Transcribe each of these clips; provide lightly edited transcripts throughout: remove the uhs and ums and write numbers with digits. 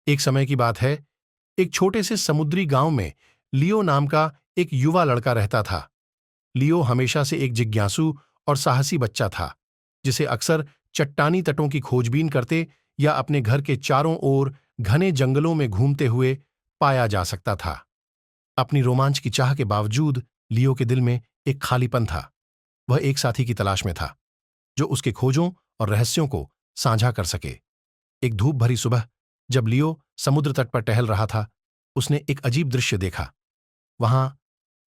एक समय की बात है, एक छोटे से समुद्री गांव में लियो नाम का एक युवा लड़का रहता था। लियो हमेशा से एक जिज्ञासु और साहसी बच्चा था, जिसे अक्सर चट्टानी तटों की खोजबीन करते या अपने घर के चारों ओर घने जंगलों में घूमते हुए पाया जा सकता था। अपनी रोमांच की चाह के बावजूद लियो के दिल में एक खालीपन था। वह एक साथी की तलाश में था, जो उसके खोजों और रहस्यों को साझा कर सके। एक धूप भरी सुबह, जब लियो समुद्र तट पर टहल रहा था, उसने एक अजीब दृश्य देखा। वहां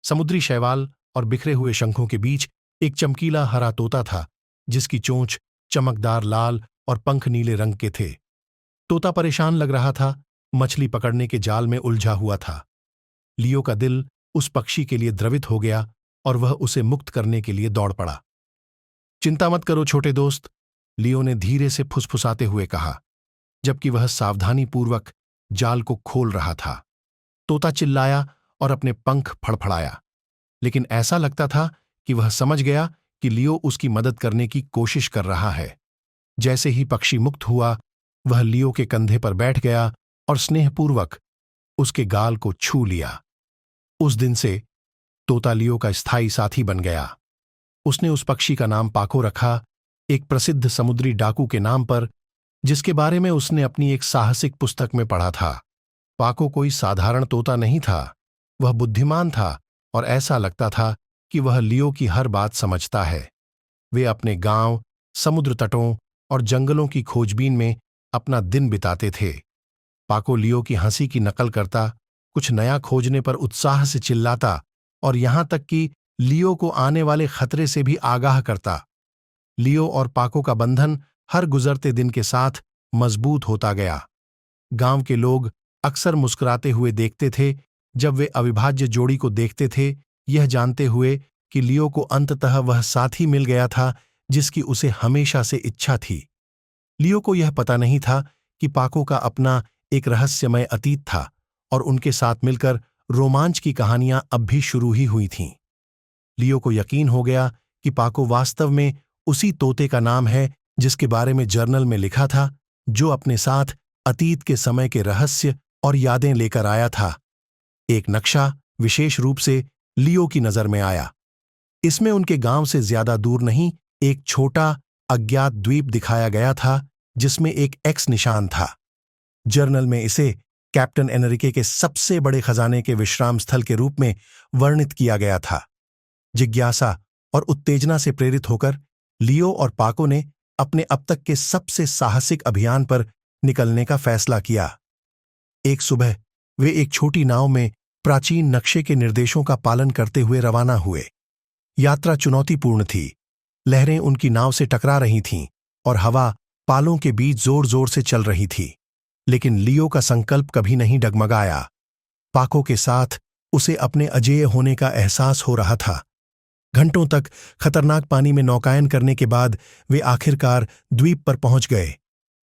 समुद्री शैवाल और बिखरे हुए शंखों के बीच एक चमकीला हरा तोता था, जिसकी चोंच चमकदार लाल और पंख नीले रंग के थे। तोता परेशान लग रहा था, मछली पकड़ने के जाल में उलझा हुआ था। लियो का दिल उस पक्षी के लिए द्रवित हो गया और वह उसे मुक्त करने के लिए दौड़ पड़ा। चिंता मत करो छोटे दोस्त, लियो ने धीरे से फुसफुसाते हुए कहा, जबकि वह सावधानीपूर्वक जाल को खोल रहा था। तोता चिल्लाया और अपने पंख फड़फड़ाया, लेकिन ऐसा लगता था कि वह समझ गया कि लियो उसकी मदद करने की कोशिश कर रहा है। जैसे ही पक्षी मुक्त हुआ, वह लियो के कंधे पर बैठ गया और स्नेहपूर्वक उसके गाल को छू लिया। उस दिन से तोता लियो का स्थायी साथी बन गया। उसने उस पक्षी का नाम पाको रखा, एक प्रसिद्ध समुद्री डाकू के नाम पर, जिसके बारे में उसने अपनी एक साहसिक पुस्तक में पढ़ा था। पाको कोई साधारण तोता नहीं था, वह बुद्धिमान था और ऐसा लगता था कि वह लियो की हर बात समझता है। वे अपने गांव, समुद्र तटों और जंगलों की खोजबीन में अपना दिन बिताते थे। पाको लियो की हंसी की नकल करता, कुछ नया खोजने पर उत्साह से चिल्लाता और यहां तक कि लियो को आने वाले खतरे से भी आगाह करता। लियो और पाको का बंधन हर गुजरते दिन के साथ मजबूत होता गया। गांव के लोग अक्सर मुस्कुराते हुए देखते थे जब वे अविभाज्य जोड़ी को देखते थे, यह जानते हुए कि लियो को अंततः वह साथी मिल गया था जिसकी उसे हमेशा से इच्छा थी। लियो को यह पता नहीं था कि पाको का अपना एक रहस्यमय अतीत था और उनके साथ मिलकर रोमांच की कहानियां अब भी शुरू ही हुई थीं। लियो को यकीन हो गया कि पाको वास्तव में उसी तोते का नाम है जिसके बारे में जर्नल में लिखा था, जो अपने साथ अतीत के समय के रहस्य और यादें लेकर आया था। एक नक्शा विशेष रूप से लियो की नजर में आया। इसमें उनके गांव से ज्यादा दूर नहीं एक छोटा अज्ञात द्वीप दिखाया गया था, जिसमें एक एक्स निशान था। जर्नल में इसे कैप्टन एनरिके के सबसे बड़े खजाने के विश्राम स्थल के रूप में वर्णित किया गया था। जिज्ञासा और उत्तेजना से प्रेरित होकर लियो और पाको ने अपने अब तक के सबसे साहसिक अभियान पर निकलने का फैसला किया। एक सुबह वे एक छोटी नाव में प्राचीन नक्शे के निर्देशों का पालन करते हुए रवाना हुए। यात्रा चुनौतीपूर्ण थी। लहरें उनकी नाव से टकरा रही थीं और हवा पालों के बीच जोर जोर से चल रही थी, लेकिन लियो का संकल्प कभी नहीं डगमगाया। पाको के साथ उसे अपने अजेय होने का एहसास हो रहा था। घंटों तक खतरनाक पानी में नौकायन करने के बाद वे आखिरकार द्वीप पर पहुंच गए।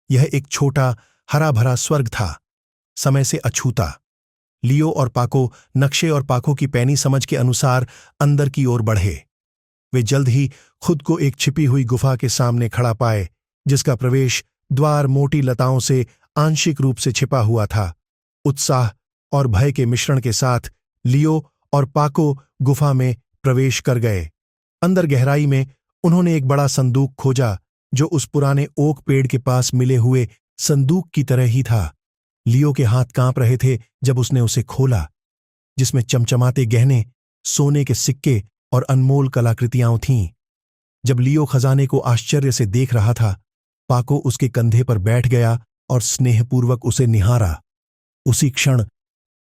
यह एक छोटा हरा भरा स्वर्ग था, समय से अछूता। लियो और पाको नक्शे और पाको की पैनी समझ के अनुसार अंदर की ओर बढ़े। वे जल्द ही खुद को एक छिपी हुई गुफा के सामने खड़ा पाए, जिसका प्रवेश द्वार मोटी लताओं से आंशिक रूप से छिपा हुआ था। उत्साह और भय के मिश्रण के साथ लियो और पाको गुफा में प्रवेश कर गए। अंदर गहराई में उन्होंने एक बड़ा संदूक खोजा, जो उस पुराने ओक पेड़ के पास मिले हुए संदूक की तरह ही था। लियो के हाथ कांप रहे थे जब उसने उसे खोला, जिसमें चमचमाते गहने, सोने के सिक्के और अनमोल कलाकृतियां थीं। जब लियो खजाने को आश्चर्य से देख रहा था, पाको उसके कंधे पर बैठ गया और स्नेहपूर्वक उसे निहारा। उसी क्षण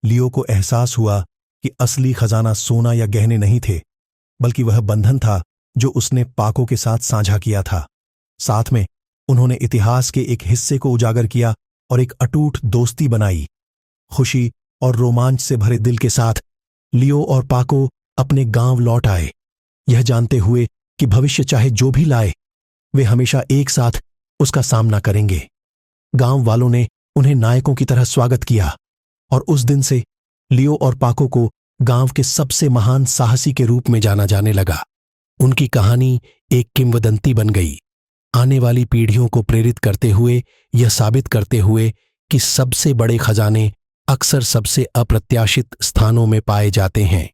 लियो को एहसास हुआ कि असली खजाना सोना या गहने नहीं थे, बल्कि वह बंधन था जो उसने पाको के साथ साझा किया था। साथ में उन्होंने इतिहास के एक हिस्से को उजागर किया और एक अटूट दोस्ती बनाई। खुशी और रोमांच से भरे दिल के साथ लियो और पाको अपने गांव लौट आए, यह जानते हुए कि भविष्य चाहे जो भी लाए, वे हमेशा एक साथ उसका सामना करेंगे। गांव वालों ने उन्हें नायकों की तरह स्वागत किया और उस दिन से लियो और पाको को गांव के सबसे महान साहसी के रूप में जाना जाने लगा। उनकी कहानी एक किंवदंती बन गई, आने वाली पीढ़ियों को प्रेरित करते हुए, यह साबित करते हुए कि सबसे बड़े खजाने अक्सर सबसे अप्रत्याशित स्थानों में पाए जाते हैं।